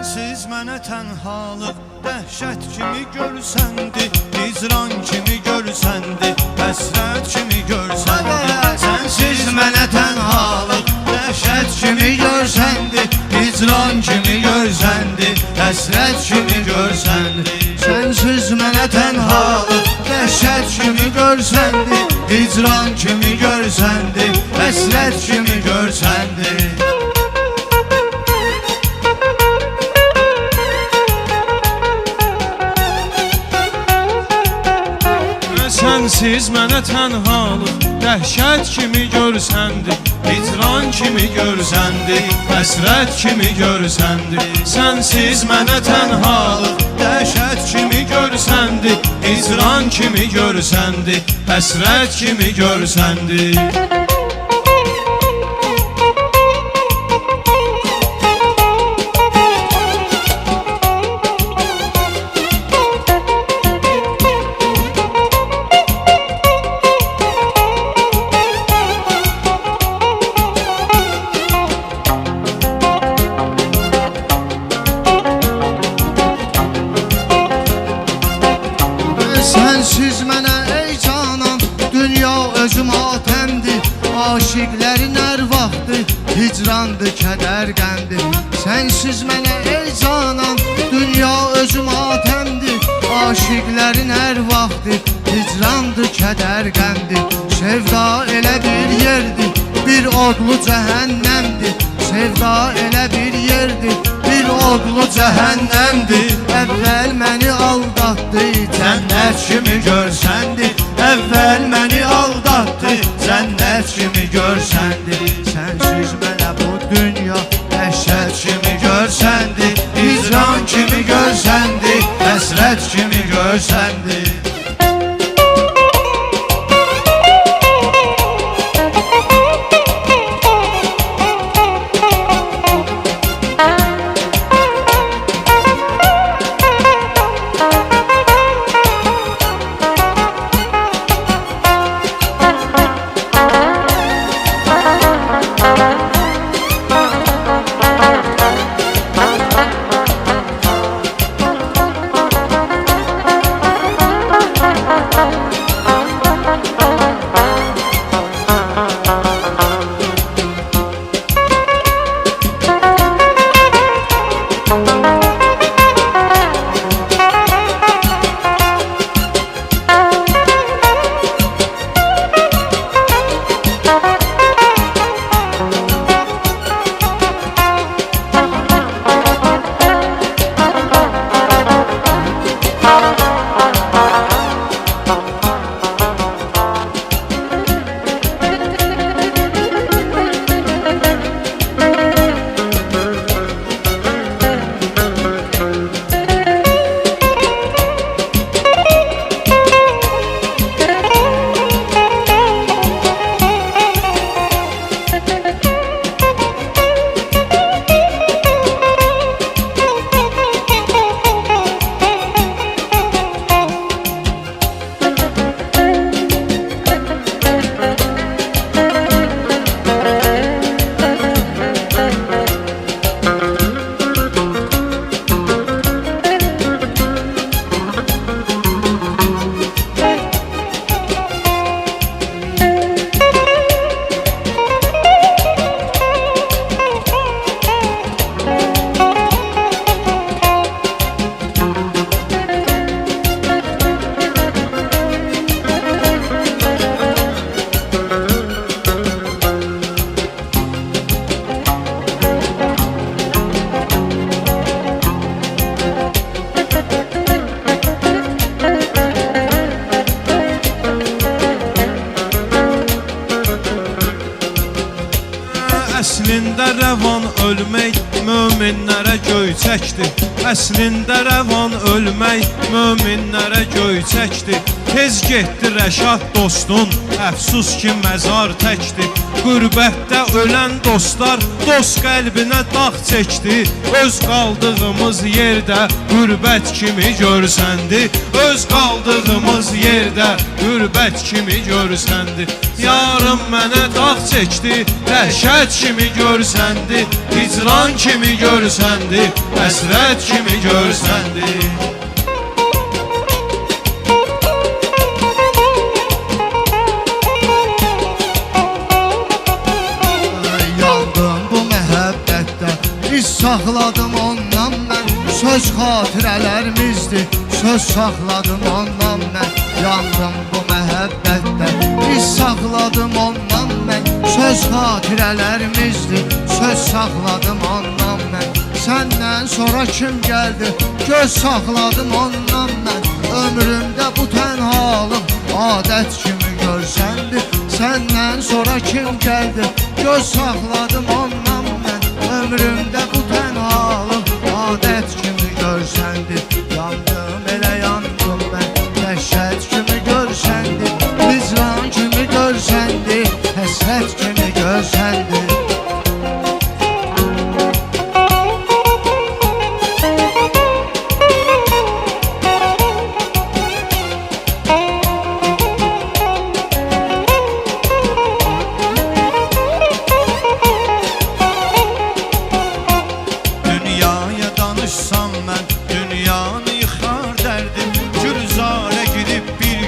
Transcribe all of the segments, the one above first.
Sensiz mənə tənhalıq dəhşət kimi görsəndi, hicran kimi görsəndi, həsrət kimi görsəndi. Sensiz mənə tənhalıq dəhşət kimi görsəndi, hicran kimi görsəndi, həsrət kimi görsəndi. Sensiz mənə tənhalıq dəhşət kimi görsəndi, hicran kimi görsəndi, həsrət kimi görsəndi. Sensiz mənə tənhalıq dəhşət kimi görsəndi, hicran kimi görsəndi, həsrət kimi görsəndi. Sensiz mənə tənhalıq Dəhşət kimi görsəndi, hicran kimi görsəndi, həsrət kimi görsəndi. Sensiz mənə ey canan, dünya özüm atəmdir. Aşiqlərin hər vaxtı hicrandır, kədər qəmdir. Sensiz mənə ey canan, dünya özüm atəmdir. Aşiqlərin hər vaxtı hicrandır, kədər qəmdir. Sevda elə bir yerdir, bir odlu cəhənnəmdir. Sevda elə bir yerdir, bir odlu cəhənnəmdir. Əvvəl məni aldatdı, cənnət kimi görsəndi. Əvvəl məni aldatdı, cənnət kimi görsəndi. Sensiz mənə bu dünya dəhşət kimi görsəndi, hicran kimi görsəndi, həsrət kimi görsəndi. Əslində rəvan ölmək möminlərə göyçəkdir. Əslində rəvan ölmək möminlərə göyçəkdir. Tez getdi Rəşad dostun, əfsus ki məzar təkdir. Qürbətdə ölən dostlar dost qəlbinə dağ çəkdi. Öz qaldığımız yerdə qürbət kimi görsəndi. Öz qaldığımız yerdə qürbət kimi görsəndi. Yarım mənə dağ çəkdi, dəhşət kimi görsəndi. Hicran kimi kimi görsəndi, həsrət kimi görsəndi. Yandım bu məhəbbətdə, iz saxladım ondan mən. Söz xatirələrimizdir, söz saxladım ondan mən. Yandım bu məhəbbətdə, iz saxladım ondan mən. Söz xatirələrimizdir, söz saxladım ondan mən. Səndən sonra kim gəldi, göz saxladım ondan mən. Ömrümdə bu tənhalım adət kimi görsəndi. Səndən sonra kim gəldi, göz saxladım ondan mən. Ömrümdə bu tənhalım adət kimi görsəndi. Yandım, elə yandım mən, dəhşət kimi görsəndi. Hicran kimi görsəndi, həsrət kimi görsəndi. Dünyaya danışsam mən, dünyanı yıxar dərdim. Gülzarə gidib bir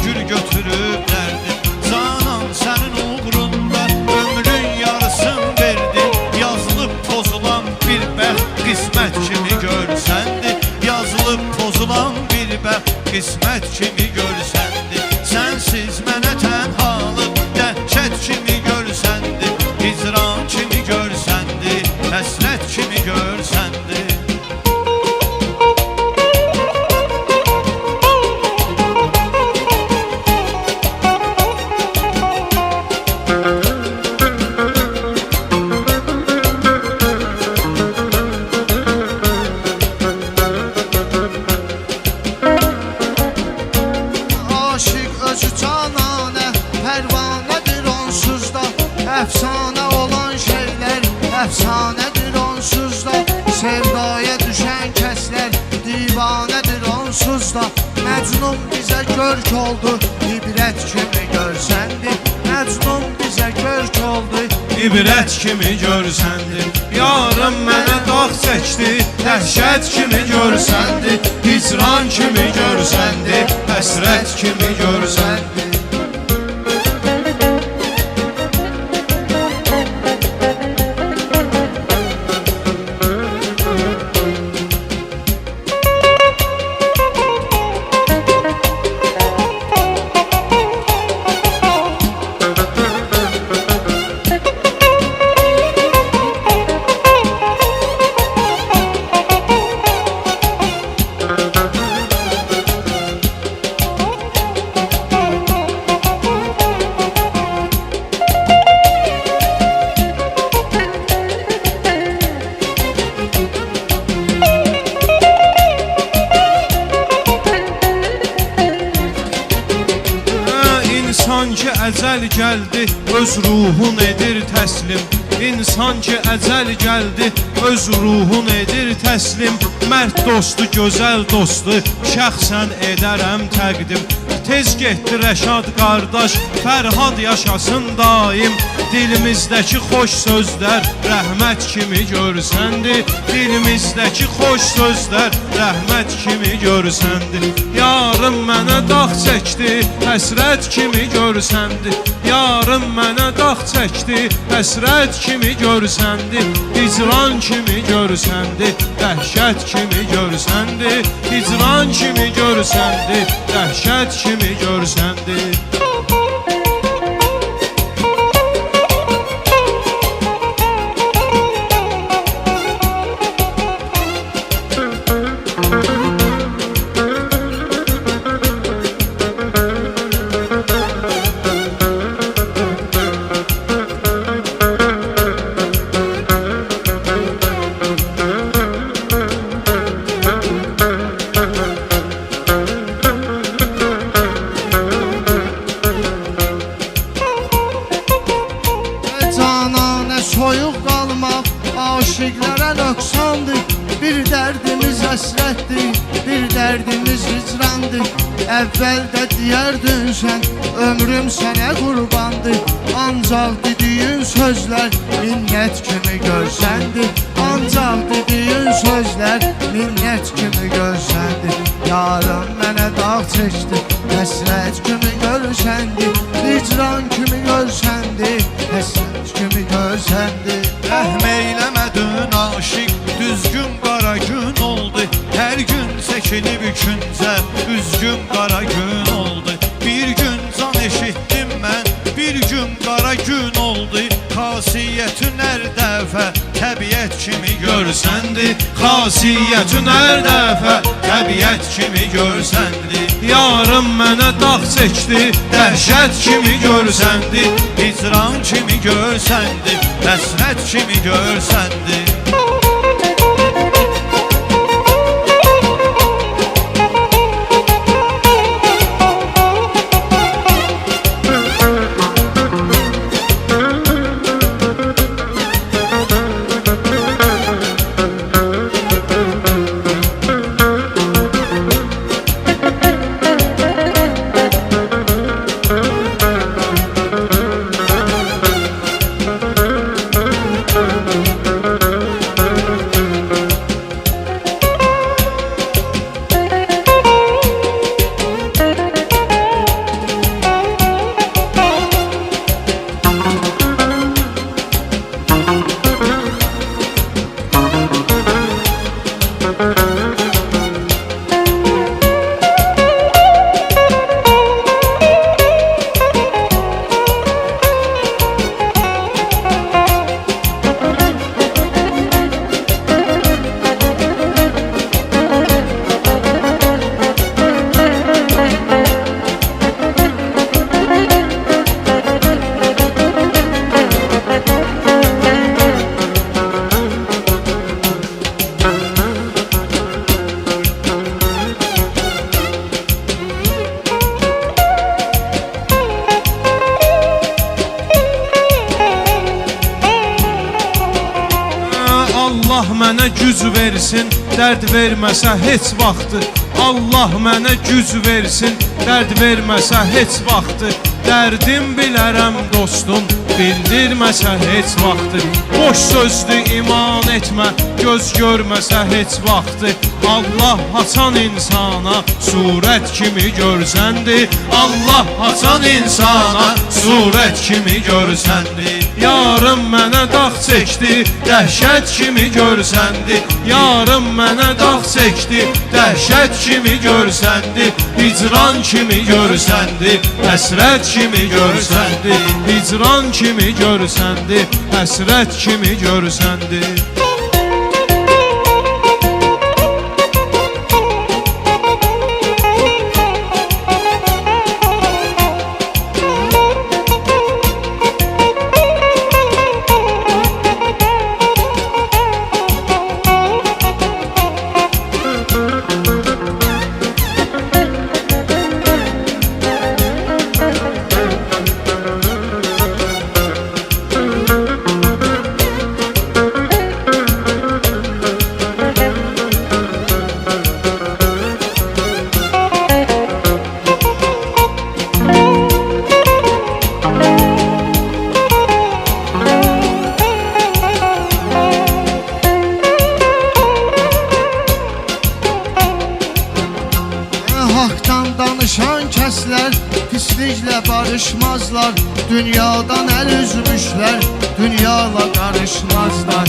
gül götürüb dərdim. Canan sənin uğrunda ömrün yarısın verdim. Yazılıb pozulan bir bəxt qismət kimi görsəndi. Yazılıb pozulan bir bəxt qismət kimi görsəndi. Sənsiz mənə tənhalıq dəhşət kimi görsəndi. Hicran kimi görsəndi, həsrət kimi görsəndi. Aşık özü cananə, pərvanədir onsuz da. Əfsanə olan şeylər, əfsanədir onsuz da. Sevdaya düşən kəslər, divanədir onsuz da. Məcnun bizə görk oldu, ibrət kimi görsəndi. Məcnun bizə görk oldu, İbrət kimi görsəndi. Yarım mənə dağ çəkdi, dəhşət kimi görsəndi. Hicran kimi görsəndi, həsrət kimi görsəndi. İnsan ki əcəl gəldi, öz ruhun edir təslim. İnsan ki əcəl gəldi, öz ruhun edir təslim. Mərd dostu, gözəl dostu, şəxsən edərəm təqdim. Tez getdi Rəşad qardaş, Fərhad yaşasın daim. Dilimizdəki xoş sözlər rəhmət kimi görsəndi. Dilimizdəki xoş sözlər rəhmət kimi görsəndi. Yarım mənə dağ çəkdi, həsrət kimi görsəndi. Yarım mənə dağ çəkdi, həsrət kimi görsəndi. Hicran kimi görsəndi, dəhşət kimi görsəndi. Hicran kimi görsəndi, dəhşət kimi görsəndi. soyuq qalmaq aşiqlərə nöqsandır. Bir dərdimiz həsrətdir, bir dərdimiz hicrandır. Əvvəldə deyərdin sən, ömrüm sənə qurbandır. Ancaq dediyin sözlər minnət kimi görsəndir. Ancaq dediyin sözlər minnət kimi görsəndi. Yarım mənə dağ çəkdi, həsrət kimi görsəndi. Hicran kimi görsəndi, həsrət kimi görsəndi. Rəhm eyləmədin aşiq, düzgün qara gün oldu. Hər gün çəkilib küncə, üzgün qara gün oldu. Bir gün can eşitdim mən, bir gün qara gün oldu. Xasiyyətin hər dəfə təbiət kimi görsəndi. Xasiyyətin hər dəfə Təbiət kimi görsəndi. yarım mənə dağ çəkdi, Dəhşət kimi görsəndi, hicran kimi görsəndi, həsrət kimi görsəndi. Allah mənə güc versin, dərd verməsə heç vaxtı. Allah mənə güc versin, dərd verməsə heç vaxtı. Dərdim bilərəm dostum, bildirməsə heç vaxtı. Boş sözdü iman etmə, göz görməsə heç vaxtı. Allah açan insana surət kimi görsəndi. Allah açan insana surət kimi görsəndi. Yarım mənə dağ çəkdi, dəhşət kimi görsəndi. Yarım mənə dağ çəkdi, dəhşət kimi görsəndi. Hicran kimi görsəndi, həsrət kimi görsəndi. Hicran kimi görsəndi, həsrət kimi görsəndi. Haqdan danışan kəslər pisliklə barışmazlar. Dünyadan əl üzmüşlər, dünyala qarışmazlar.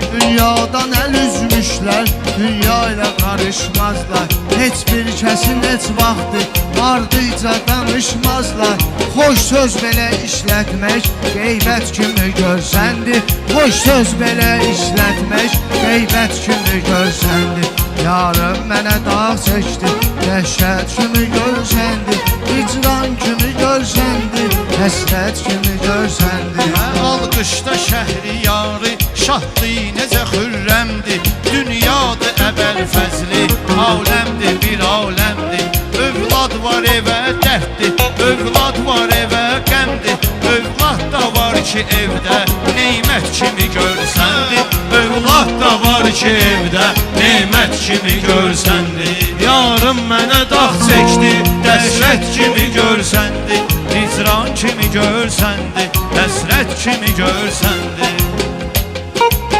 Dünyadan əl üzmüşlər, dünya ilə qarışmazlar. Heç bir kəsin heç vaxtı ardıca danışmazlar. Xoş söz belə işlətmək qeybət kimi görsəndi. Xoş söz belə işlətmək qeybət kimi görsəndi. Yarım mənə dağ çəkdi, dəhşət kimi görsəndi. Hicran kimi görsəndi, həsrət kimi görsəndi. Alqışda şəhriyarı, şahdı necə xürrəmdir. Dünyadır əbəl fəzli, aləmdir bir aləmdir. Övlad var evə dərddir, övlad var evə qəmdir. Övlad da var ki evdə, neymət kimi görsəndi. Övlad da var ki evdə, neymət kimi görsəndi. Yarım mənə dağ Çəkdi, dəhşət kimi görsəndi. Hicran kimi görsəndi, həsrət kimi görsəndi. Müzik